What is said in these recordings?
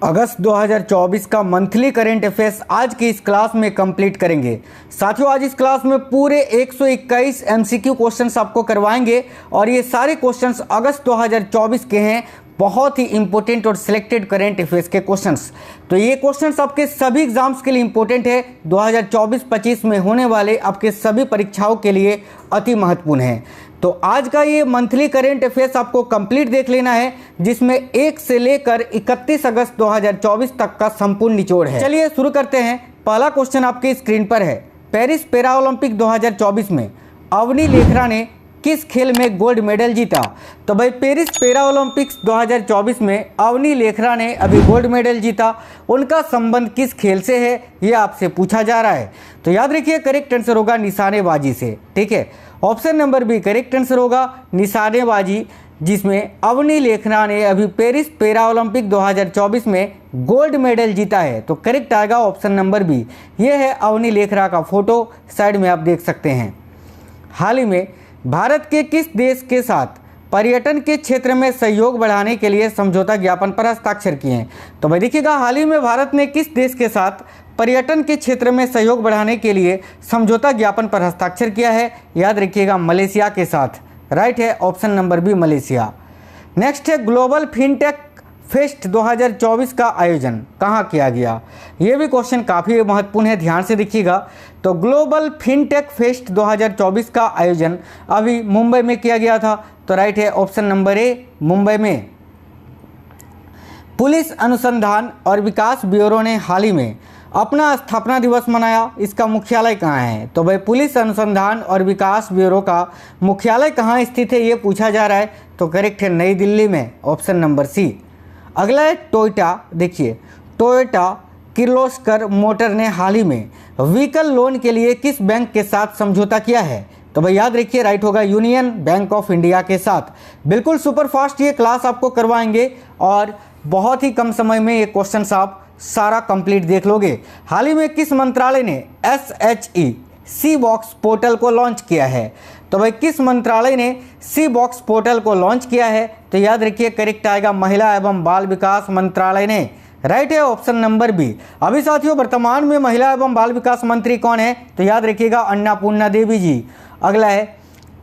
अगस्त 2024 का monthly current affairs आज की इस क्लास में कंप्लीट करेंगे। साथियों, आज इस क्लास में पूरे 121 एमसीक्यू क्वेश्चंस आपको करवाएंगे और ये सारे क्वेश्चंस अगस्त 2024 के हैं। बहुत ही इंपॉर्टेंट और सिलेक्टेड करेंट अफेयर्स के क्वेश्चंस। तो ये क्वेश्चंस आपके सभी एग्जाम्स के लिए इंपॉर्टेंट है। 2024-25 में होने वाले आपके सभी परीक्षाओं के लिए अति महत्वपूर्ण है। तो आज का ये मंथली करेंट अफेयर्स आपको कंप्लीट देख लेना है, जिसमें 1 से लेकर 31 अगस्त 2024 तक का संपूर्ण निचोड़ है। चलिए शुरू करते हैं। पहला क्वेश्चन आपकी स्क्रीन पर है। पेरिस पैरा ओलंपिक 2024 में अवनी लेखरा ने किस खेल में गोल्ड मेडल जीता? तो भाई पेरिस पैरा ओलंपिक्स 2024 में अवनी लेखरा ने अभी गोल्ड मेडल जीता। उनका संबंध किस खेल से है, ये आपसे पूछा जा रहा है। तो याद रखिए करेक्ट आंसर होगा निशानेबाजी से। ठीक है, option number B correct answer होगा निशानेबाजी, जिसमें अवनी लेखरा ने अभी पेरिस पैरा ओलंपिक 2024 में गोल्ड मेडल जीता है। तो करेक्ट आएगा ऑप्शन नंबर बी। ये है अवनी लेखरा का फोटो, साइड में आप देख सकते हैं। हाल ही में भारत के किस देश के साथ पर्यटन के क्षेत्र में सहयोग बढ़ाने के लिए समझौता ज्ञापन पर हस्ताक्षर किए हैं? तो भाई देखिएगा, हाल ही में भारत ने किस देश के साथ पर्यटन के क्षेत्र में सहयोग बढ़ाने के लिए समझौता ज्ञापन पर हस्ताक्षर किया है? याद रखिएगा मलेशिया के साथ। राइट है option number B Malaysia. Next है ग्लोबल फिनटेक फेस्ट 2024 का आयोजन कहाँ किया गया? ये भी क्वेश्चन काफ़ी महत्वपूर्ण है, ध्यान से देखिएगा। तो ग्लोबल फिनटेक फेस्ट 2024 का आयोजन अभी मुंबई में किया गया था। तो राइट है ऑप्शन नंबर ए मुंबई में। पुलिस अनुसंधान और विकास ब्यूरो ने हाल ही में अपना स्थापना दिवस मनाया। इसका मुख्यालय कहाँ है? तो भाई पुलिस अनुसंधान और विकास ब्यूरो का मुख्यालय कहाँ स्थित है, ये पूछा जा रहा है। तो करेक्ट है नई दिल्ली में, ऑप्शन नंबर सी। अगला है टोयोटा। देखिए, टोयोटा किर्लोस्कर मोटर ने हाल ही में व्हीकल लोन के लिए किस बैंक के साथ समझौता किया है? तो भाई याद रखिए राइट होगा यूनियन बैंक ऑफ इंडिया के साथ। बिल्कुल सुपर फास्ट ये क्लास आपको करवाएंगे और बहुत ही कम समय में ये क्वेश्चन आप सारा कंप्लीट देख लोगे। हाल ही में किस मंत्रालय ने SHE सी बॉक्स पोर्टल को लॉन्च किया है? तो भाई किस मंत्रालय ने सी बॉक्स पोर्टल को लॉन्च किया है? तो याद रखिए करेक्ट आएगा महिला एवं बाल विकास मंत्रालय ने। राइट है ऑप्शन नंबर बी। अभी साथियों वर्तमान में महिला एवं बाल विकास मंत्री कौन है? तो याद रखिएगा अन्नपूर्णा देवी जी। अगला है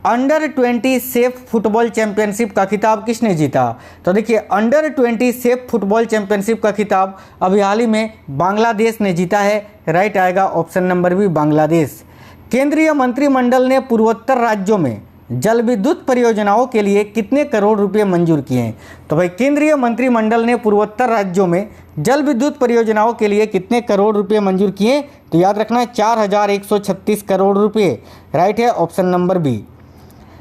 अंडर 20 सेफ फुटबॉल चैंपियनशिप का खिताब किसने जीता? तो देखिए अंडर 20 सेफ फुटबॉल चैंपियनशिप का खिताब अभी हाल ही में बांग्लादेश ने जीता है। राइट आएगा ऑप्शन नंबर बी बांग्लादेश। केंद्रीय मंत्रिमंडल ने पूर्वोत्तर राज्यों में जल विद्युत परियोजनाओं के लिए कितने करोड़ रुपए मंजूर किए हैं? तो भाई केंद्रीय मंत्रिमंडल ने पूर्वोत्तर राज्यों में जल विद्युत परियोजनाओं के लिए कितने करोड़ रुपए मंजूर किए? तो याद रखना है 4136 करोड़ रुपए। राइट है ऑप्शन नंबर बी।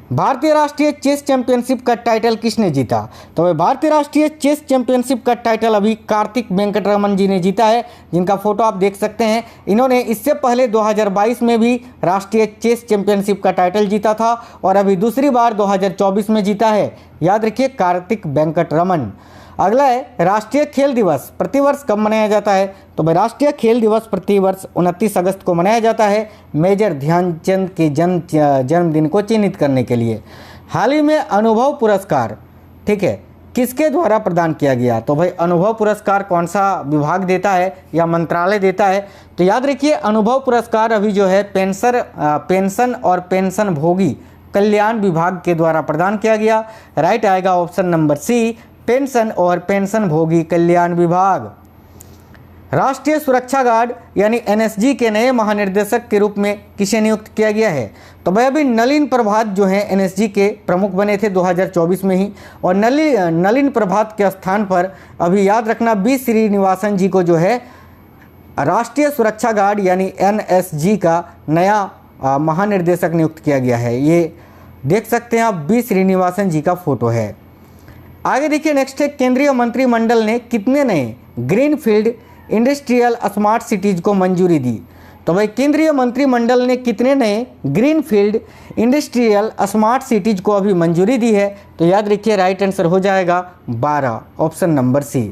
भारतीय राष्ट्रीय चेस चैंपियनशिप का टाइटल किसने जीता? तो भाई भारतीय राष्ट्रीय चेस चैंपियनशिप का टाइटल अभी कार्तिक वेंकटरमन जी ने जीता है, जिनका फोटो आप देख सकते हैं। इन्होंने इससे पहले 2022 में भी राष्ट्रीय चेस चैंपियनशिप का टाइटल जीता था और अभी दूसरी बार 2024 में जीता है। याद रखिए कार्तिक वेंकटरमन। अगला है राष्ट्रीय खेल दिवस प्रतिवर्ष कब मनाया जाता है? तो भाई राष्ट्रीय खेल दिवस प्रतिवर्ष 29 अगस्त को मनाया जाता है, मेजर ध्यानचंद के जन्मदिन को चिन्हित करने के लिए। हाल ही में अनुभव पुरस्कार, ठीक है, किसके द्वारा प्रदान किया गया? तो भाई अनुभव पुरस्कार कौन सा विभाग देता है या मंत्रालय देता है? तो याद रखिए अनुभव पुरस्कार अभी जो है पेंशन और पेंशन भोगी कल्याण विभाग के द्वारा प्रदान किया गया। राइट आएगा ऑप्शन नंबर सी पेंशन और पेंशन भोगी कल्याण विभाग। राष्ट्रीय सुरक्षा गार्ड यानी NSG के नए महानिर्देशक के रूप में किसे नियुक्त किया गया है? तो भाई अभी नलिन प्रभात जो हैं NSG के प्रमुख बने थे 2024 में ही, और नलिन प्रभात के स्थान पर अभी याद रखना बी श्रीनिवासन जी को जो है राष्ट्रीय सुरक्षा गार्ड यानी NSG का नया महानिर्देशक नियुक्त किया गया है। ये देख सकते हैं आप, बी श्रीनिवासन जी का फोटो है। आगे देखिए नेक्स्ट है केंद्रीय मंत्रिमंडल ने कितने नए ग्रीनफील्ड इंडस्ट्रियल स्मार्ट सिटीज को मंजूरी दी? तो भाई केंद्रीय मंत्रिमंडल ने कितने नए ग्रीनफील्ड इंडस्ट्रियल स्मार्ट सिटीज को अभी मंजूरी दी है? तो याद रखिए राइट आंसर हो जाएगा 12, ऑप्शन नंबर सी।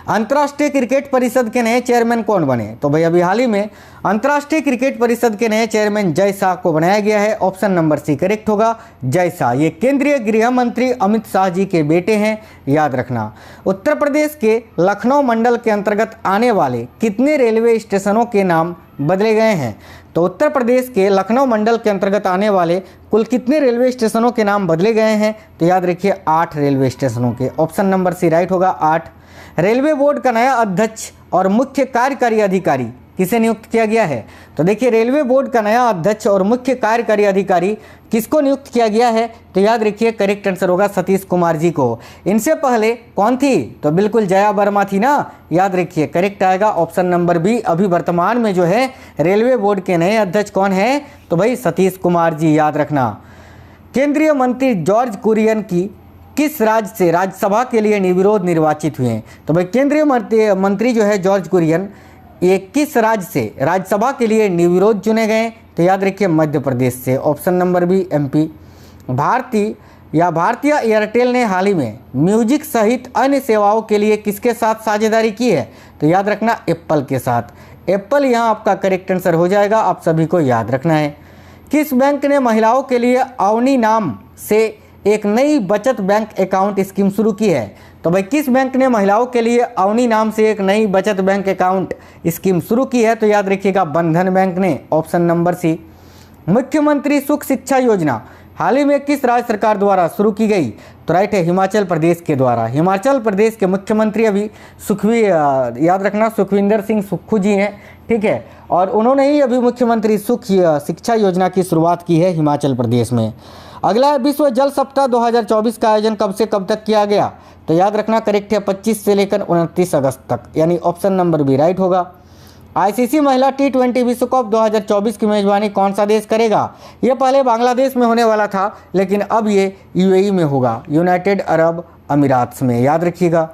अंतर्राष्ट्रीय क्रिकेट परिषद के नए चेयरमैन कौन बने? तो भाई अभी हाल ही में अंतर्राष्ट्रीय क्रिकेट परिषद के नए चेयरमैन जय शाह को बनाया गया है। ऑप्शन नंबर सी करेक्ट होगा, जय शाह। ये केंद्रीय गृह मंत्री अमित शाह जी के बेटे हैं, याद रखना। उत्तर प्रदेश के लखनऊ मंडल के अंतर्गत आने वाले कितने रेलवे स्टेशनों के नाम बदले गए हैं? तो उत्तर प्रदेश के लखनऊ मंडल के अंतर्गत आने वाले कुल कितने रेलवे स्टेशनों के नाम बदले गए हैं? तो याद रखिए 8 रेलवे स्टेशनों के। ऑप्शन नंबर सी राइट होगा, 8। रेलवे बोर्ड का नया अध्यक्ष और मुख्य कार्यकारी अधिकारी किसे नियुक्त किया गया है? तो देखिए रेलवे बोर्ड का नया अध्यक्ष और मुख्य कार्यकारी अधिकारी किसको नियुक्त किया गया है? तो याद रखिए करेक्ट आंसर होगा सतीश कुमार जी को। इनसे पहले कौन थी? तो बिल्कुल जया वर्मा थी ना, याद रखिए करेक्ट आएगा ऑप्शन नंबर बी। अभी वर्तमान में जो है रेलवे बोर्ड के नए अध्यक्ष कौन है? तो भाई सतीश कुमार जी, याद रखना। केंद्रीय मंत्री जॉर्ज कुरियन की किस राज्य से राज्यसभा के लिए निर्विरोध निर्वाचित हुए हैं? तो भाई केंद्रीय मंत्री जो है जॉर्ज कुरियन, ये किस राज्य से राज्यसभा के लिए निर्विरोध चुने गए? तो याद रखिए मध्य प्रदेश से। Option number B MP. भारतीय एयरटेल ने हाल ही में म्यूजिक सहित अन्य सेवाओं के लिए किसके साथ साझेदारी की है? तो याद रखना एप्पल के साथ। एप्पल यहाँ आपका करेक्ट आंसर हो जाएगा, आप सभी को याद रखना है। किस बैंक ने महिलाओं के लिए अवनी नाम से एक नई बचत बैंक अकाउंट स्कीम शुरू की है? तो भाई किस बैंक ने महिलाओं के लिए अवनी नाम से एक नई बचत बैंक अकाउंट स्कीम शुरू की है? तो याद रखिएगा बंधन बैंक ने। Option number C. मुख्यमंत्री सुख शिक्षा योजना हाल ही में किस राज्य सरकार द्वारा शुरू की गई? तो राइट है हिमाचल प्रदेश के द्वारा। हिमाचल प्रदेश के मुख्यमंत्री अभी याद रखना सुखविंदर सिंह सुक्खू जी हैं, ठीक है, और उन्होंने ही अभी मुख्यमंत्री सुख शिक्षा योजना की शुरुआत की है हिमाचल प्रदेश में। अगला है विश्व जल सप्ताह 2024 का आयोजन कब से कब तक किया गया? तो याद रखना करेक्ट है 25 से लेकर 29 अगस्त तक, यानी ऑप्शन नंबर बी राइट होगा। आईसीसी महिला T20 विश्व कप 2024 की मेजबानी कौन सा देश करेगा? ये पहले बांग्लादेश में होने वाला था, लेकिन अब ये यूएई में होगा, यूनाइटेड अरब अमीरात्स में, याद रखिएगा।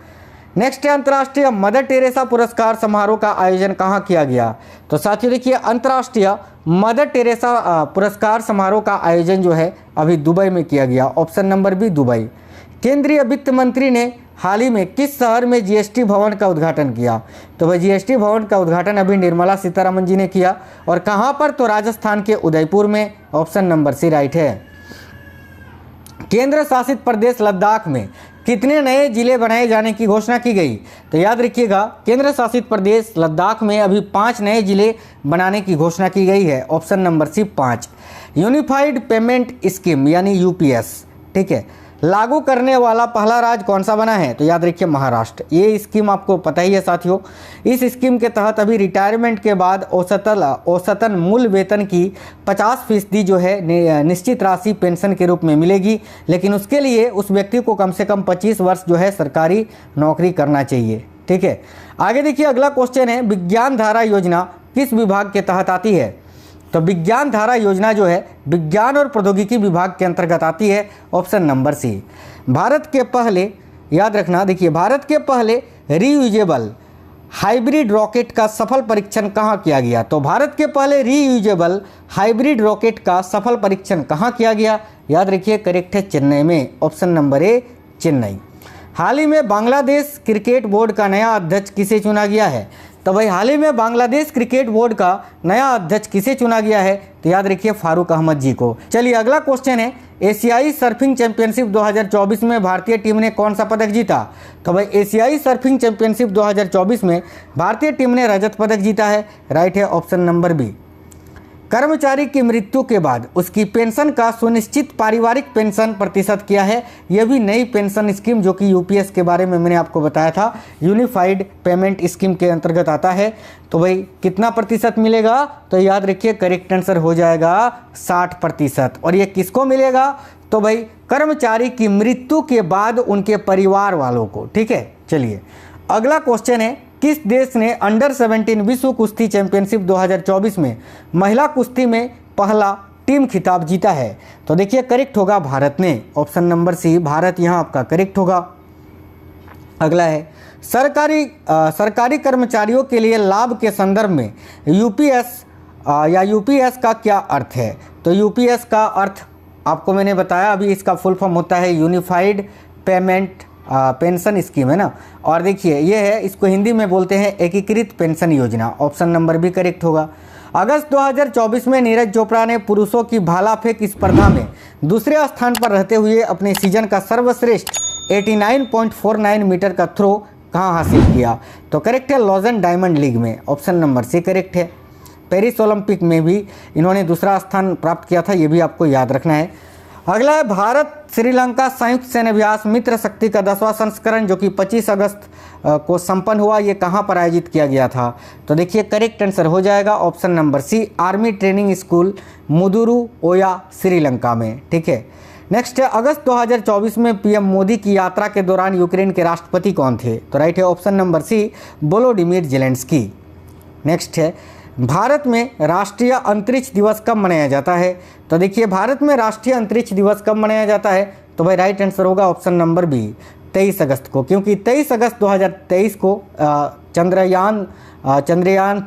नेक्स्ट है अंतर्राष्ट्रीय मदर टेरेसा पुरस्कार समारोह का आयोजन कहाँ किया गया? तो साथियों देखिए अंतर्राष्ट्रीय मदर टेरेसा पुरस्कार समारोह का आयोजन जो है अभी दुबई में किया गया। Option number B Dubai. केंद्रीय वित्त मंत्री ने हाल ही में किस शहर में जीएसटी भवन का उद्घाटन किया? तो भाई जीएसटी भवन का उद्घाटन अभी निर्मला सीतारमण जी ने किया, और कहाँ पर? तो राजस्थान के उदयपुर में। ऑप्शन नंबर सी राइट है। केंद्र शासित प्रदेश लद्दाख में कितने नए जिले बनाए जाने की घोषणा की गई? तो याद रखिएगा केंद्र शासित प्रदेश लद्दाख में अभी 5 नए जिले बनाने की घोषणा की गई है। Option number C 5। Unified payment scheme यानी यूपीएस, ठीक है, लागू करने वाला पहला राज्य कौन सा बना है? तो याद रखिए महाराष्ट्र। ये स्कीम आपको पता ही है साथियों। इस स्कीम के तहत अभी रिटायरमेंट के बाद औसतन मूल वेतन की 50% जो है निश्चित राशि पेंशन के रूप में मिलेगी, लेकिन उसके लिए उस व्यक्ति को कम से कम 25 वर्ष जो है सरकारी नौकरी करना चाहिए, ठीक है। आगे देखिए अगला क्वेश्चन है विज्ञान धारा योजना किस विभाग के तहत आती है? तो विज्ञान धारा योजना जो है विज्ञान और प्रौद्योगिकी विभाग के अंतर्गत आती है। ऑप्शन नंबर सी। भारत के पहले, याद रखना, देखिए भारत के पहले रीयूजेबल हाइब्रिड रॉकेट का सफल परीक्षण कहाँ किया गया? तो भारत के पहले रीयूजेबल हाइब्रिड रॉकेट का सफल परीक्षण कहाँ किया गया? याद रखिए करेक्ट है चेन्नई में। Option number A Chennai. हाल ही में बांग्लादेश क्रिकेट बोर्ड का नया अध्यक्ष किसे चुना गया है? तो भाई हाल ही में बांग्लादेश क्रिकेट बोर्ड का नया अध्यक्ष किसे चुना गया है? तो याद रखिए फारूक अहमद जी को। चलिए अगला क्वेश्चन है एशियाई सर्फिंग चैंपियनशिप 2024 में भारतीय टीम ने कौन सा पदक जीता? तो भाई एशियाई सर्फिंग चैंपियनशिप 2024 में भारतीय टीम ने रजत पदक जीता है, राइट है ऑप्शन नंबर बी। कर्मचारी की मृत्यु के बाद उसकी पेंशन का सुनिश्चित पारिवारिक पेंशन प्रतिशत क्या है? यह भी नई पेंशन स्कीम जो कि यूपीएस के बारे में मैंने आपको बताया था, यूनिफाइड पेमेंट स्कीम के अंतर्गत आता है। तो भाई कितना प्रतिशत मिलेगा? तो याद रखिए करेक्ट आंसर हो जाएगा 60%। और ये किसको मिलेगा? तो भाई कर्मचारी की मृत्यु के बाद उनके परिवार वालों को, ठीक है। चलिए अगला क्वेश्चन है किस देश ने अंडर 17 विश्व कुश्ती चैंपियनशिप 2024 में महिला कुश्ती में पहला टीम खिताब जीता है? तो देखिए करेक्ट होगा भारत ने। ऑप्शन नंबर सी भारत यहाँ आपका करेक्ट होगा। अगला है सरकारी कर्मचारियों के लिए लाभ के संदर्भ में यूपीएस का क्या अर्थ है? तो यूपीएस का अर्थ आपको मैंने बताया अभी, इसका फुल फॉर्म होता है यूनिफाइड पेमेंट पेंशन स्कीम है ना। और देखिए ये है, इसको हिंदी में बोलते हैं एकीकृत पेंशन योजना। ऑप्शन नंबर बी करेक्ट होगा। अगस्त 2024 में नीरज चोपड़ा ने पुरुषों की भाला फेंक स्पर्धा में दूसरे स्थान पर रहते हुए अपने सीजन का सर्वश्रेष्ठ 89.49 मीटर का थ्रो कहाँ हासिल किया? तो करेक्ट है लॉजन डायमंड लीग में। ऑप्शन नंबर सी करेक्ट है। पेरिस ओलंपिक में भी इन्होंने दूसरा स्थान प्राप्त किया था, ये भी आपको याद रखना है। अगला है भारत श्रीलंका संयुक्त सैन्य अभ्यास मित्र शक्ति का 10वां संस्करण जो कि 25 अगस्त को संपन्न हुआ, ये कहाँ पर आयोजित किया गया था? तो देखिए करेक्ट आंसर हो जाएगा option number C, army training school Maduru Oya Sri Lanka में। ठीक है। नेक्स्ट है, अगस्त 2024 में पीएम मोदी की यात्रा के दौरान यूक्रेन के राष्ट्रपति कौन थे? तो राइट है option number C, Volodymyr Zelensky. Next है, भारत में राष्ट्रीय अंतरिक्ष दिवस कब मनाया जाता है? तो देखिए भारत में राष्ट्रीय अंतरिक्ष दिवस कब मनाया जाता है? तो भाई राइट आंसर होगा ऑप्शन नंबर बी, 23 अगस्त को, क्योंकि 23 अगस्त 2023 को चंद्रयान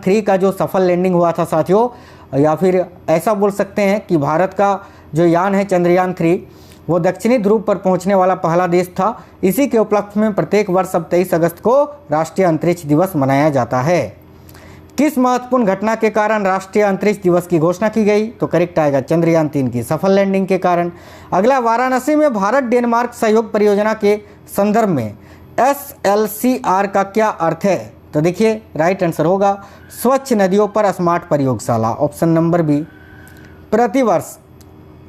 3 का जो सफल लैंडिंग हुआ था साथियों, या फिर ऐसा बोल सकते हैं कि भारत का जो यान है चंद्रयान 3 वो दक्षिणी ध्रुव पर पहुंचने वाला पहला देश था। इसी के उपलक्ष्य में प्रत्येक वर्ष अब 23 अगस्त को राष्ट्रीय अंतरिक्ष दिवस मनाया जाता है। किस महत्वपूर्ण घटना के कारण राष्ट्रीय अंतरिक्ष दिवस की घोषणा की गई? तो करेक्ट आएगा चंद्रयान 3 की सफल लैंडिंग के कारण। अगला, वाराणसी में भारत डेनमार्क सहयोग परियोजना के संदर्भ में SLCR का क्या अर्थ है? तो देखिए राइट आंसर होगा स्वच्छ नदियों पर स्मार्ट प्रयोगशाला। Option number B. प्रतिवर्ष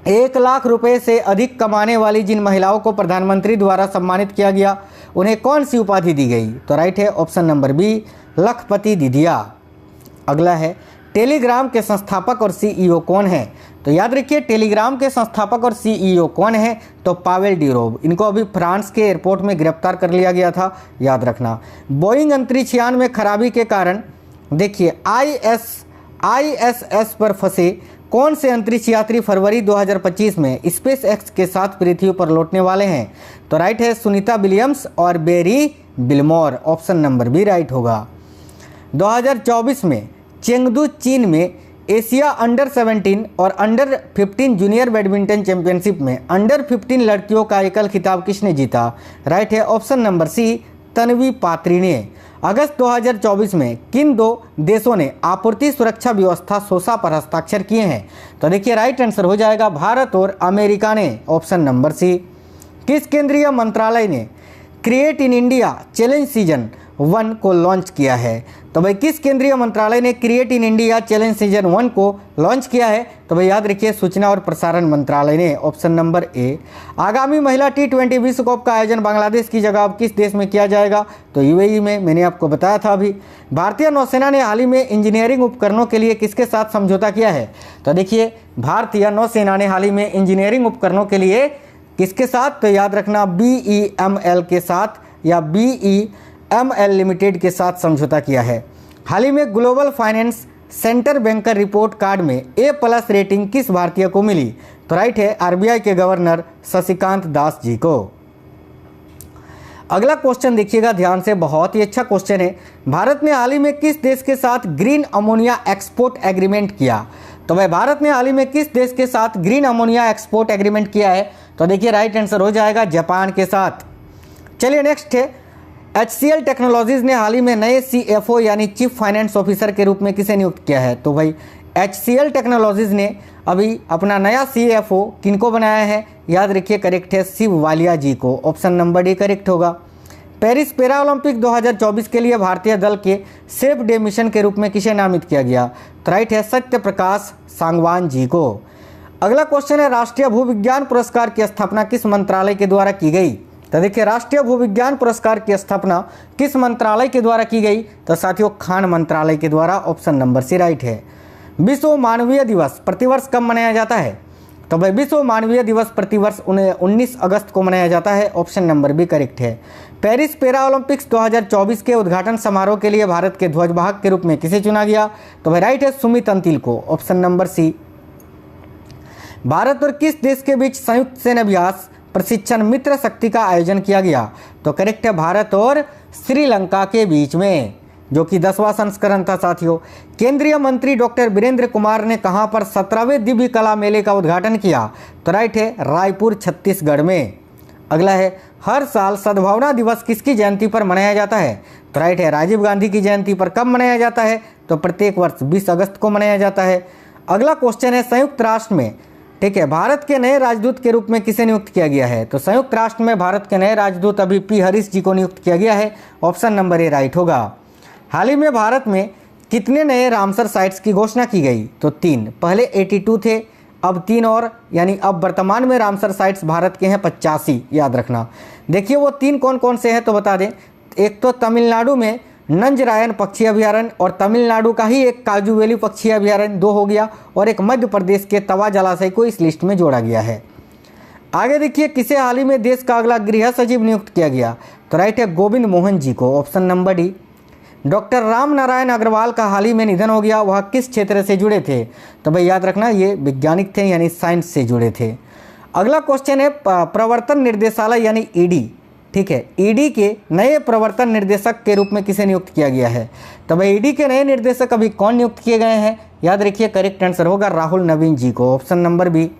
1 लाख रुपए से अधिक कमाने वाली जिन महिलाओं को प्रधानमंत्री द्वारा सम्मानित किया गया उन्हें कौन सी उपाधि दी गई? तो राइट है ऑप्शन नंबर बी, लखपति दीदिया। अगला है, टेलीग्राम के संस्थापक और CEO कौन है? तो याद रखिए टेलीग्राम के संस्थापक और CEO कौन है? तो पावेल ड्यूरोव। इनको अभी फ्रांस के एयरपोर्ट में गिरफ्तार कर लिया गया था, याद रखना। बोइंग अंतरिक्ष यान में खराबी के कारण देखिए ISS पर फंसे कौन से अंतरिक्ष यात्री फरवरी 2025 में स्पेस एक्स के साथ पृथ्वी पर लौटने वाले हैं? तो राइट है सुनीता विलियम्स और Barry Wilmore. Option number B right होगा। 2024 में चेंगदू चीन में एशिया अंडर 17 और अंडर 15 जूनियर बैडमिंटन चैंपियनशिप में अंडर 15 लड़कियों का एकल खिताब किसने जीता? राइट है ऑप्शन नंबर सी, तन्वी पात्री ने। अगस्त 2024 में किन 2 देशों ने आपूर्ति सुरक्षा व्यवस्था सोसा पर हस्ताक्षर किए हैं? तो देखिए राइट आंसर हो जाएगा भारत और अमेरिका ने। Option number C. किस केंद्रीय मंत्रालय ने create in India challenge season 1 को लॉन्च किया है? तो भाई किस केंद्रीय मंत्रालय ने create in India challenge season 1 को लॉन्च किया है? तो भाई याद रखिए सूचना और प्रसारण मंत्रालय ने। ऑप्शन नंबर ए। आगामी महिला T20 विश्व कप का आयोजन बांग्लादेश की जगह अब किस देश में किया जाएगा? तो UAE में। मैंने आपको बताया था अभी। भारतीय नौसेना ने हाल ही में इंजीनियरिंग उपकरणों के लिए किसके साथ समझौता किया है? तो देखिए भारतीय नौसेना ने हाल ही में इंजीनियरिंग उपकरणों के लिए किसके साथ? तो याद रखना BEML के साथ या BEML लिमिटेड के साथ समझौता किया है। हाल ही में global finance centre banker report card में A+ रेटिंग किस भारतीय को मिली? तो राइट है RBI के गवर्नर शशिकांत दास जी को। अगला क्वेश्चन देखिएगा ध्यान से, बहुत ही अच्छा क्वेश्चन है। भारत ने हाल ही में किस देश के साथ ग्रीन अमोनिया एक्सपोर्ट एग्रीमेंट किया? तो भाई भारत ने हाल ही में किस देश के साथ ग्रीन अमोनिया एक्सपोर्ट एग्रीमेंट किया है? तो देखिए राइट आंसर हो जाएगा जापान के साथ। चलिए नेक्स्ट है, HCL टेक्नोलॉजीज ने हाल ही में नए CFO यानी चीफ फाइनेंस ऑफिसर के रूप में किसे नियुक्त किया है? तो भाई HCL टेक्नोलॉजीज ने अभी अपना नया CFO किनको बनाया है? याद रखिए करेक्ट है शिव वालिया जी को। ऑप्शन नंबर डी करेक्ट होगा। पेरिस पैरा ओलंपिक 2024 के लिए भारतीय दल के सेफ डे मिशन के रूप में किसे नामित किया गया? तो राइट है सत्य प्रकाश सांगवान जी को। अगला क्वेश्चन है, राष्ट्रीय भूविज्ञान पुरस्कार की स्थापना किस मंत्रालय के द्वारा की गई? तो देखिए राष्ट्रीय भूविज्ञान पुरस्कार की स्थापना किस मंत्रालय के द्वारा की गई? तो साथियों खान मंत्रालय के द्वारा। ऑप्शन नंबर सी राइट है। विश्व मानवीय दिवस प्रतिवर्ष कब मनाया जाता है? तो भाई विश्व मानवीय दिवस प्रतिवर्ष 19 अगस्त को मनाया जाता है। ऑप्शन नंबर बी करेक्ट है। पेरिस पैरा ओलंपिक्स 2024 के उद्घाटन समारोह के लिए भारत के ध्वजवाहक के रूप में किसे चुना गया? तो भाई राइट है सुमित अंतिल को। ऑप्शन नंबर सी। भारत और किस देश के बीच संयुक्त सैन्य अभ्यास प्रशिक्षण मित्र शक्ति का आयोजन किया गया? तो करेक्ट है भारत और श्रीलंका के बीच में, जो कि 10वां संस्करण था साथियों। केंद्रीय मंत्री डॉक्टर वीरेंद्र कुमार ने कहां पर 17वें दिव्य कला मेले का उद्घाटन किया? तो राइट है रायपुर छत्तीसगढ़ में। अगला है हर साल सद्भावना दिवस किसकी जयंती पर मनाया जाता है? तो राइट है राजीव गांधी की जयंती पर। कब मनाया जाता है? तो प्रत्येक वर्ष 20 अगस्त को मनाया जाता है। अगला क्वेश्चन है संयुक्त राष्ट्र में, ठीक है, भारत के नए राजदूत के रूप में किसे नियुक्त किया गया है? तो संयुक्त राष्ट्र में भारत के नए राजदूत अभी पी हरीश जी को नियुक्त किया गया है। ऑप्शन नंबर ए राइट होगा। हाल ही में भारत में कितने नए रामसर साइट्स की घोषणा की गई? तो 3। पहले 82 थे, अब 3 और, यानी अब वर्तमान में रामसर साइट्स भारत के हैं 85, याद रखना। देखिए वो 3 कौन कौन से हैं तो बता दें। एक तो तमिलनाडु में नंजरायन पक्षी अभयारण्य और तमिलनाडु का ही एक काजू वैली पक्षी अभयारण्य 2 हो गया, और एक मध्य प्रदेश के तवा जलाशय को इस लिस्ट में जोड़ा गया है। आगे देखिए किसे हाल ही में देश का अगला गृह सचिव नियुक्त किया गया? तो राइट है गोविंद मोहन जी को। Option number D. Doctor Ram Narayan Agrawal का हाल ही में निधन हो गया, वह किस क्षेत्र से जुड़े थे? तो भाई याद रखना ये वैज्ञानिक थे, यानी साइंस से जुड़े थे। अगला क्वेश्चन है प्रवर्तन निर्देशालय यानी ईडी, ठीक है, ईडी के नए प्रवर्तन निर्देशक के रूप में किसे नियुक्त किया गया है? तो भाई ईडी के नए निर्देशक अभी कौन नियुक्त किए गए हैं? याद रखिए करेक्ट आंसर होगा राहुल नवीन जी को। Option number B.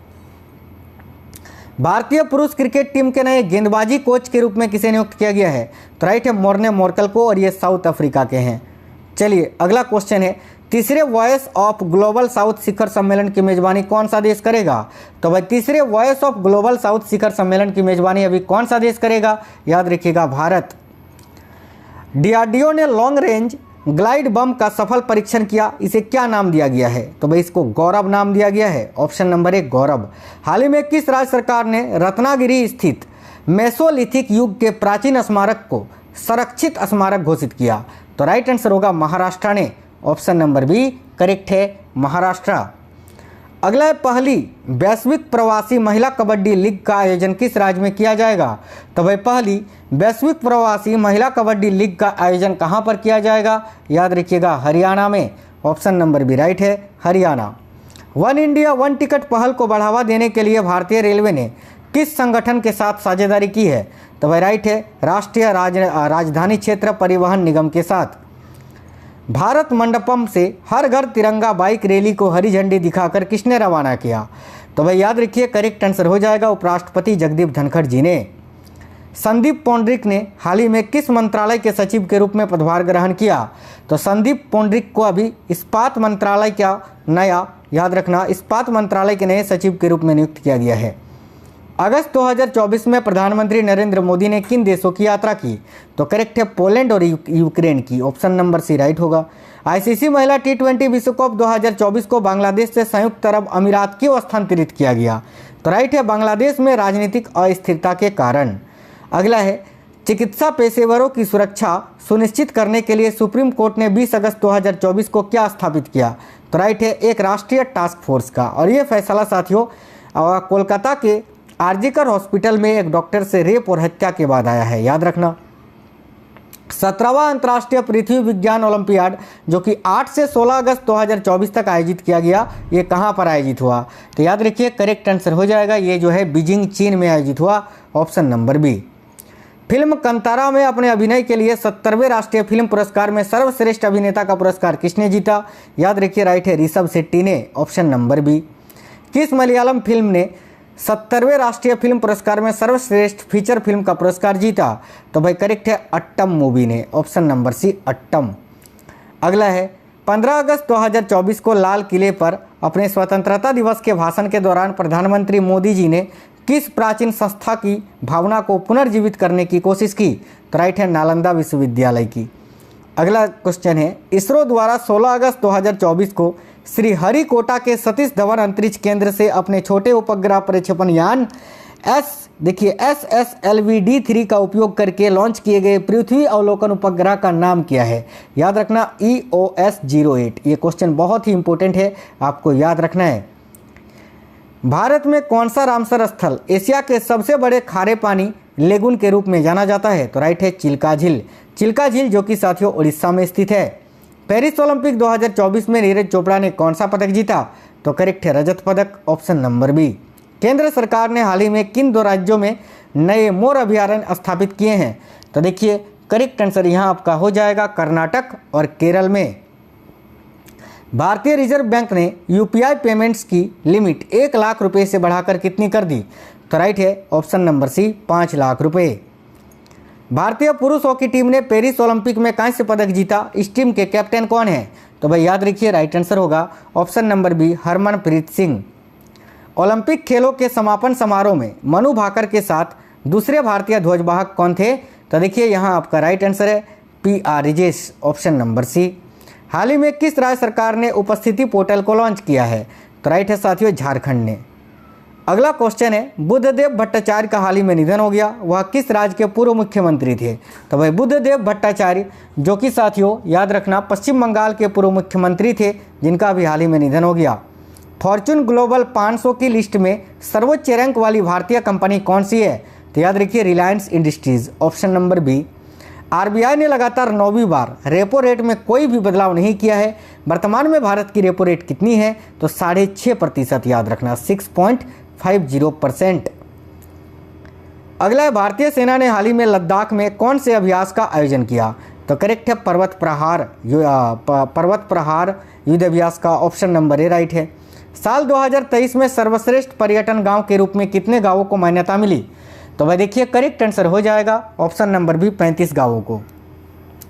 भारतीय पुरुष क्रिकेट टीम के नए गेंदबाजी कोच के रूप में किसे नियुक्त किया गया है? तो राइट है मोर्ने मोर्कल को, और ये साउथ अफ्रीका के हैं। चलिए अगला क्वेश्चन है तीसरे वॉइस ऑफ ग्लोबल साउथ शिखर सम्मेलन की मेजबानी कौन सा देश करेगा? तो भाई तीसरे वॉइस ऑफ ग्लोबल साउथ शिखर सम्मेलन की मेजबानी अभी कौन सा देश करेगा? याद रखिएगा भारत। डीआरडीओ ने लॉन्ग रेंज ग्लाइड बम का सफल परीक्षण किया, इसे क्या नाम दिया गया है? तो भाई इसको गौरव नाम दिया गया है। ऑप्शन नंबर 1 गौरव। हाल ही में किस राज्य सरकार ने रत्नागिरी स्थित मेसोलिथिक युग के प्राचीन स्मारक को संरक्षित स्मारक घोषित किया? तो राइट आंसर होगा महाराष्ट्र ने। ऑप्शन नंबर बी करेक्ट है महाराष्ट्र। अगला है पहली वैश्विक प्रवासी महिला कबड्डी लीग का आयोजन किस राज्य में किया जाएगा? तो भाई पहली वैश्विक प्रवासी महिला कबड्डी लीग का आयोजन कहां पर किया जाएगा? याद रखिएगा हरियाणा में। ऑप्शन नंबर बी राइट है Haryana. One India one ticket पहल को बढ़ावा देने के लिए भारतीय रेलवे ने किस संगठन के साथ साझेदारी की है? तो भाई राइट है राष्ट्रीय राजधानी क्षेत्र परिवहन निगम के साथ। भारत मंडपम से हर घर तिरंगा बाइक रैली को हरी झंडी दिखाकर किसने रवाना किया? तो भाई याद रखिए करेक्ट आंसर हो जाएगा उपराष्ट्रपति जगदीप धनखड़ जी ने। संदीप पौंड्रिक ने हाल ही में किस मंत्रालय के सचिव के रूप में पदभार ग्रहण किया? तो संदीप पौंड्रिक को अभी इस्पात मंत्रालय का नया, याद रखना, इस्पात मंत्रालय के नए सचिव के रूप में नियुक्त किया गया है। अगस्त 2024 में प्रधानमंत्री नरेंद्र मोदी ने किन देशों की यात्रा की? तो करेक्ट है पोलैंड और यूक्रेन की। ऑप्शन नंबर सी राइट होगा। आईसीसी महिला T20 विश्व कप 2024 को बांग्लादेश से संयुक्त अरब अमीरात क्यों स्थानांतरित किया गया? तो राइट है बांग्लादेश में राजनीतिक अस्थिरता के कारण। अगला है चिकित्सा पेशेवरों की सुरक्षा सुनिश्चित करने के लिए सुप्रीम कोर्ट ने 20 अगस्त 2024 को क्या स्थापित किया? तो राइट है एक राष्ट्रीय टास्क फोर्स का। और ये फैसला साथियों कोलकाता के आरजीकर हॉस्पिटल में एक डॉक्टर से रेप और हत्या के बाद आया है, याद रखना। 17वां अंतर्राष्ट्रीय पृथ्वी विज्ञान ओलंपियाड जो कि 8 से 16 अगस्त 2024 तक आयोजित किया गया, ये कहाँ पर आयोजित हुआ? तो याद रखिए करेक्ट आंसर हो जाएगा ये जो है बीजिंग चीन में आयोजित हुआ। Option number B. Film Kantara में अपने अभिनय के लिए 70वें राष्ट्रीय फिल्म पुरस्कार में सर्वश्रेष्ठ अभिनेता का पुरस्कार किसने जीता? याद रखिए राइट है ऋषभ शेट्टी ने। Option number B. किस मलयालम फिल्म ने 70वें राष्ट्रीय फिल्म पुरस्कार में सर्वश्रेष्ठ फीचर फिल्म का पुरस्कार जीता? तो भाई करेक्ट है अट्टम मूवी ने। Option number C Attam. अगला है 15 अगस्त 2024 को लाल किले पर अपने स्वतंत्रता दिवस के भाषण के दौरान प्रधानमंत्री मोदी जी ने किस प्राचीन संस्था की भावना को पुनर्जीवित करने की कोशिश की? तो राइट है नालंदा विश्वविद्यालय की। अगला क्वेश्चन है इसरो द्वारा 16 अगस्त 2024 को श्रीहरिकोटा के सतीश धवन अंतरिक्ष केंद्र से अपने छोटे उपग्रह प्रक्षेपण यान SSLV-D3 का उपयोग करके लॉन्च किए गए पृथ्वी अवलोकन उपग्रह का नाम क्या है? याद रखना EOS-08। ये क्वेश्चन बहुत ही इंपॉर्टेंट है, आपको याद रखना है। भारत में कौन सा रामसर स्थल एशिया के सबसे बड़े खारे पानी लेगुन के रूप में जाना जाता है? तो राइट है चिल्का झील। चिल्का झील जो कि साथियों उड़ीसा में स्थित है। पेरिस ओलंपिक 2024 में नीरज चोपड़ा ने कौन सा पदक जीता? तो करेक्ट है रजत पदक। Option number B. केंद्र सरकार ने हाल ही में किन 2 राज्यों में नए मोर अभयारण्य स्थापित किए हैं? तो देखिए करेक्ट आंसर यहाँ आपका हो जाएगा कर्नाटक और केरल में। भारतीय रिजर्व बैंक ने UPI पेमेंट्स की लिमिट 1 लाख रुपए से बढ़ाकर कितनी कर दी? तो राइट है ऑप्शन नंबर सी 5 लाख रुपए। भारतीय पुरुष हॉकी टीम ने पेरिस ओलंपिक में कांस्य पदक जीता, इस टीम के कैप्टन कौन है? तो भाई याद रखिए राइट आंसर होगा option number B Harmanpreet Singh. Olympic खेलों के समापन समारोह में मनु भाकर के साथ दूसरे भारतीय ध्वजवाहक कौन थे? तो देखिए यहाँ आपका राइट आंसर है PR रिजेश, ऑप्शन नंबर सी। हाल ही में किस राज्य सरकार ने उपस्थिति पोर्टल को लॉन्च किया है? तो राइट है साथियों झारखंड ने। अगला क्वेश्चन है बुद्धदेव भट्टाचार्य का हाल ही में निधन हो गया, वह किस राज्य के पूर्व मुख्यमंत्री थे? तो भाई बुद्धदेव भट्टाचार्य जो कि साथियों याद रखना पश्चिम बंगाल के पूर्व मुख्यमंत्री थे, जिनका भी हाल ही में निधन हो गया। फॉर्च्यून ग्लोबल 500 की लिस्ट में सर्वोच्च रैंक वाली भारतीय कंपनी कौन सी है? तो याद रखिए Reliance Industries, option number B. RBI ने लगातार 9वीं बार रेपो रेट में कोई भी बदलाव नहीं किया है। वर्तमान में भारत की रेपो रेट कितनी है? तो 6.5%, याद रखना 6.50%। अगला है भारतीय सेना ने हाल ही में लद्दाख में कौन से अभ्यास का आयोजन किया? तो करेक्ट है पर्वत प्रहार युद्ध अभ्यास का, ऑप्शन नंबर ए राइट है। साल 2023 में सर्वश्रेष्ठ पर्यटन गांव के रूप में कितने गांवों को मान्यता मिली? तो भाई देखिए करेक्ट आंसर हो जाएगा ऑप्शन नंबर बी 35 गांवों को।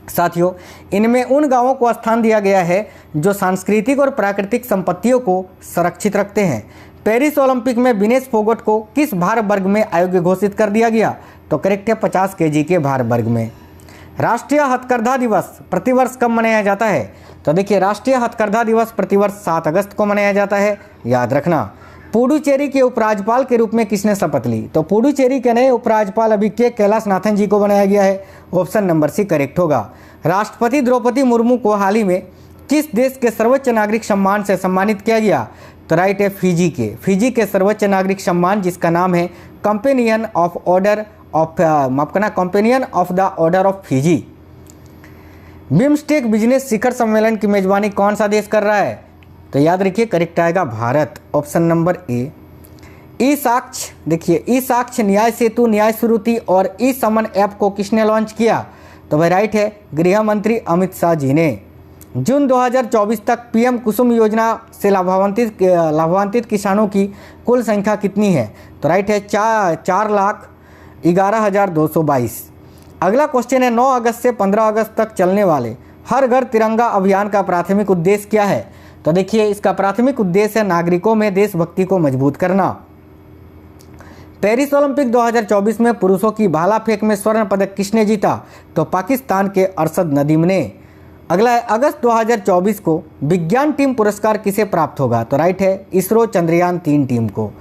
साथियों इनमें उन गांवों को स्थान दिया गया है जो सांस्कृतिक और प्राकृतिक संपत्तियों को संरक्षित रखते हैं। पेरिस ओलंपिक में विनेश फोगट को किस भार वर्ग में अयोग्य घोषित कर दिया गया? तो करेक्ट है 50 kg के भार वर्ग में। राष्ट्रीय हथकरघा दिवस प्रतिवर्ष कब मनाया जाता है? तो देखिए राष्ट्रीय हथकरघा दिवस प्रतिवर्ष 7 अगस्त को मनाया जाता है, याद रखना। पुडुचेरी के उपराज्यपाल के रूप में किसने शपथ ली? तो पुडुचेरी के नए उपराज्यपाल अभी के कैलाशनाथन जी को बनाया गया है, ऑप्शन नंबर सी करेक्ट होगा। राष्ट्रपति द्रौपदी मुर्मू को हाल ही में किस देश के सर्वोच्च नागरिक सम्मान से सम्मानित किया गया? तो राइट है फिजी के सर्वोच्च नागरिक सम्मान जिसका नाम है companion of the order of Fiji. BIMSTEC business शिखर सम्मेलन की मेजबानी कौन सा देश कर रहा है? तो याद रखिए करेक्ट आएगा भारत, ऑप्शन नंबर ए। ई साक्ष्य, देखिए ई साक्ष्य, न्याय सेतु, न्याय श्रुति और ई समन ऐप को किसने लॉन्च किया? तो भाई राइट है गृह मंत्री अमित शाह जी ने। जून 2024 तक PM कुसुम योजना से लाभान्वित किसानों की कुल संख्या कितनी है? तो राइट है 4,11,222। अगला क्वेश्चन है 9 अगस्त से 15 अगस्त तक चलने वाले हर घर तिरंगा अभियान का प्राथमिक उद्देश्य क्या है? तो देखिए इसका प्राथमिक उद्देश्य है नागरिकों में देशभक्ति को मजबूत करना। पेरिस ओलंपिक 2024 में पुरुषों की भाला फेंक में स्वर्ण पदक किसने जीता? तो पाकिस्तान के अरशद नदीम ने। अगला है अगस्त 2024 को विज्ञान टीम पुरस्कार किसे प्राप्त होगा? तो राइट है इसरो चंद्रयान 3 टीम को।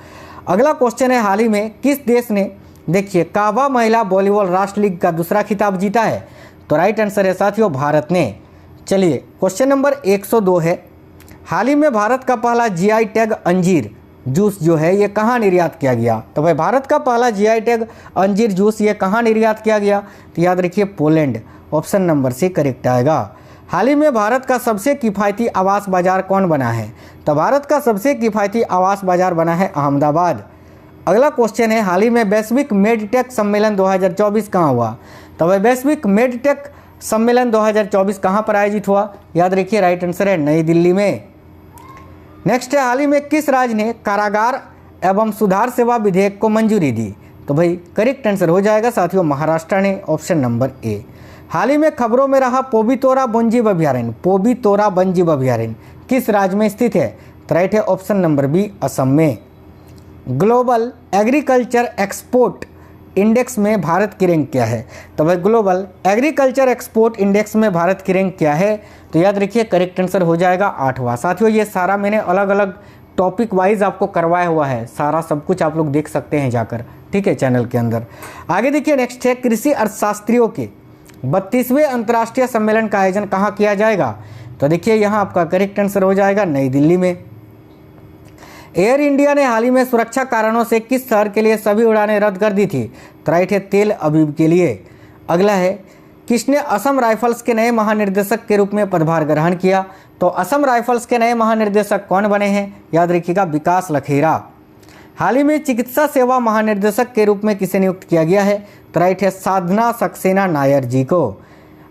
अगला क्वेश्चन है हाल ही में किस देश ने देखिए काबा महिला वॉलीबॉल राष्ट्र लीग का दूसरा खिताब जीता है? तो राइट आंसर है साथियों भारत ने। चलिए क्वेश्चन नंबर 102 है हाल ही में भारत का पहला GI टैग अंजीर जूस जो है ये कहाँ निर्यात किया गया? तो भाई भारत का पहला GI टैग अंजीर जूस ये कहाँ निर्यात किया गया? तो याद रखिए Poland, option number C correct आएगा। हाल ही में भारत का सबसे किफ़ायती आवास बाजार कौन बना है? तो भारत का सबसे किफ़ायती आवास बाजार बना है अहमदाबाद। अगला क्वेश्चन है हाल ही में वैश्विक मेडटेक सम्मेलन 2024 कहाँ हुआ? तो भाई वैश्विक मेडटेक सम्मेलन 2024 कहाँ पर आयोजित हुआ? याद रखिए राइट आंसर है नई दिल्ली में। नेक्स्ट है हाल ही में किस राज्य ने कारागार एवं सुधार सेवा विधेयक को मंजूरी दी? तो भाई करेक्ट आंसर हो जाएगा साथियों महाराष्ट्र ने, ऑप्शन नंबर ए। हाल ही में खबरों में रहा पोबितोरा वन्यजीव अभयारण्य किस राज्य में स्थित है? तो राइट है ऑप्शन नंबर बी असम में। ग्लोबल एग्रीकल्चर एक्सपोर्ट इंडेक्स में भारत की रैंक क्या है? तो भाई ग्लोबल एग्रीकल्चर एक्सपोर्ट इंडेक्स में भारत की रैंक क्या है? तो याद रखिए करेक्ट आंसर हो जाएगा 8वां। साथियों ये सारा मैंने अलग अलग टॉपिक वाइज आपको करवाया हुआ है, सारा सब कुछ आप लोग देख सकते हैं जाकर, ठीक है चैनल के अंदर। आगे देखिए नेक्स्ट है कृषि अर्थशास्त्रियों के 32वें अंतर्राष्ट्रीय सम्मेलन का आयोजन कहाँ किया जाएगा? तो देखिए यहाँ आपका करेक्ट आंसर हो जाएगा नई दिल्ली में। एयर इंडिया ने हाल ही में सुरक्षा कारणों से किस शहर के लिए सभी उड़ानें रद्द कर दी थी? तो राइट है तेल अवीव के लिए। अगला है किसने असम राइफल्स के नए महानिर्देशक के रूप में पदभार ग्रहण किया? तो असम राइफल्स के नए महानिर्देशक कौन बने हैं? याद रखिएगा विकास लखेरा। हाल ही में चिकित्सा सेवा महानिर्देशक के रूप में किसे नियुक्त किया गया है? तो राइट है साधना सक्सेना नायर जी को।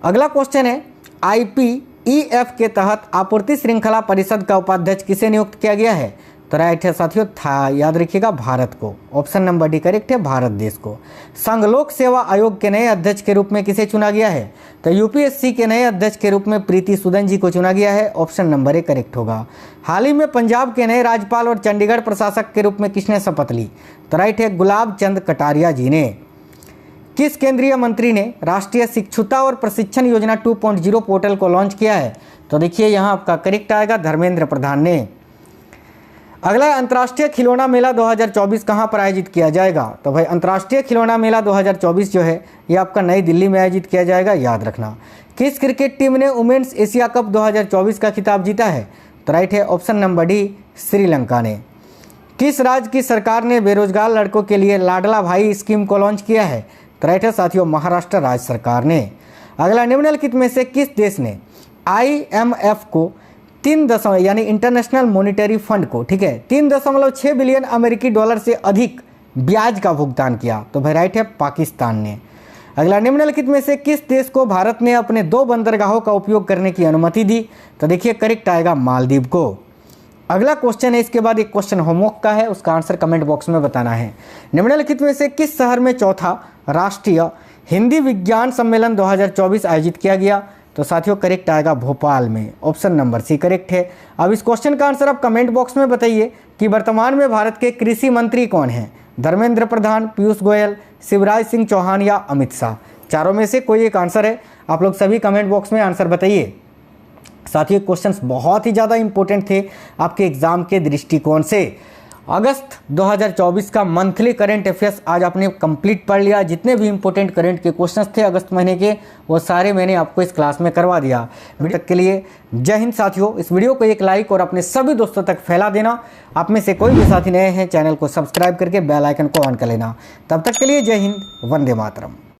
अगला क्वेश्चन है IPEF के तहत आपूर्ति श्रृंखला परिषद का उपाध्यक्ष किसे नियुक्त किया गया है? तो राइट है साथियों था, याद रखिएगा भारत को। ऑप्शन नंबर डी करेक्ट है, भारत देश को। संघ लोक सेवा आयोग के नए अध्यक्ष के रूप में किसे चुना गया है? तो यूपीएससी के नए अध्यक्ष के रूप में प्रीति सूदन जी को चुना गया है। ऑप्शन नंबर ए करेक्ट होगा। हाल ही में पंजाब के नए राज्यपाल और चंडीगढ़ प्रशासक के रूप में किसने शपथ ली? तो राइट है गुलाब चंद कटारिया जी ने। किस केंद्रीय मंत्री ने राष्ट्रीय शिक्षुता और प्रशिक्षण योजना 2.0 पोर्टल को लॉन्च किया है? तो देखिए यहाँ आपका करेक्ट आएगा, धर्मेंद्र प्रधान ने। अगला अंतर्राष्ट्रीय खिलौना मेला 2024 कहाँ पर आयोजित किया जाएगा? तो भाई अंतर्राष्ट्रीय खिलौना मेला 2024 जो है ये आपका नई दिल्ली में आयोजित किया जाएगा, याद रखना। किस क्रिकेट टीम ने वुमेन्स एशिया कप 2024 का खिताब जीता है? तो राइट है ऑप्शन नंबर डी, श्रीलंका ने। किस राज्य की सरकार ने बेरोजगार लड़कों के लिए लाडला भाई स्कीम को लॉन्च किया है? तो राइट है साथियों महाराष्ट्र राज्य सरकार ने। अगला निम्नलिखित में से किस देश ने IMF को 3 यानी इंटरनेशनल मॉनिटरी फंड को, ठीक है, 3.6 बिलियन अमेरिकी डॉलर से अधिक ब्याज का भुगतान किया? तो भाई राइट है पाकिस्तान ने। अगला निम्नलिखित में से किस देश को भारत ने अपने 2 बंदरगाहों का उपयोग करने की अनुमति दी? तो देखिए करेक्ट आएगा मालदीव को। अगला क्वेश्चन है, इसके बाद एक क्वेश्चन होमवर्क का है, उसका आंसर कमेंट बॉक्स में बताना है। निम्नलिखित में से किस शहर में चौथा राष्ट्रीय हिंदी विज्ञान सम्मेलन 2024 आयोजित किया गया? तो साथियों करेक्ट आएगा भोपाल में। ऑप्शन नंबर सी करेक्ट है। अब इस क्वेश्चन का आंसर आप कमेंट बॉक्स में बताइए कि वर्तमान में भारत के कृषि मंत्री कौन हैं? धर्मेंद्र प्रधान, पीयूष गोयल, शिवराज सिंह चौहान या अमित शाह? चारों में से कोई एक आंसर है, आप लोग सभी कमेंट बॉक्स में आंसर बताइए। साथियों क्वेश्चंस बहुत ही ज़्यादा इंपॉर्टेंट थे आपके एग्जाम के दृष्टिकोण से। अगस्त 2024 का मंथली करंट अफेयर्स आज आपने कंप्लीट पढ़ लिया। जितने भी इंपॉर्टेंट करंट के क्वेश्चंस थे अगस्त महीने के, वो सारे मैंने आपको इस क्लास में करवा दिया। वीडियो तक के लिए जय हिंद साथियों। इस वीडियो को एक लाइक और अपने सभी दोस्तों तक फैला देना। आप में से कोई भी साथी नए हैं, चैनल को सब्सक्राइब करके बेल आइकन को ऑन कर लेना। तब तक के लिए जय हिंद, वंदे मातरम।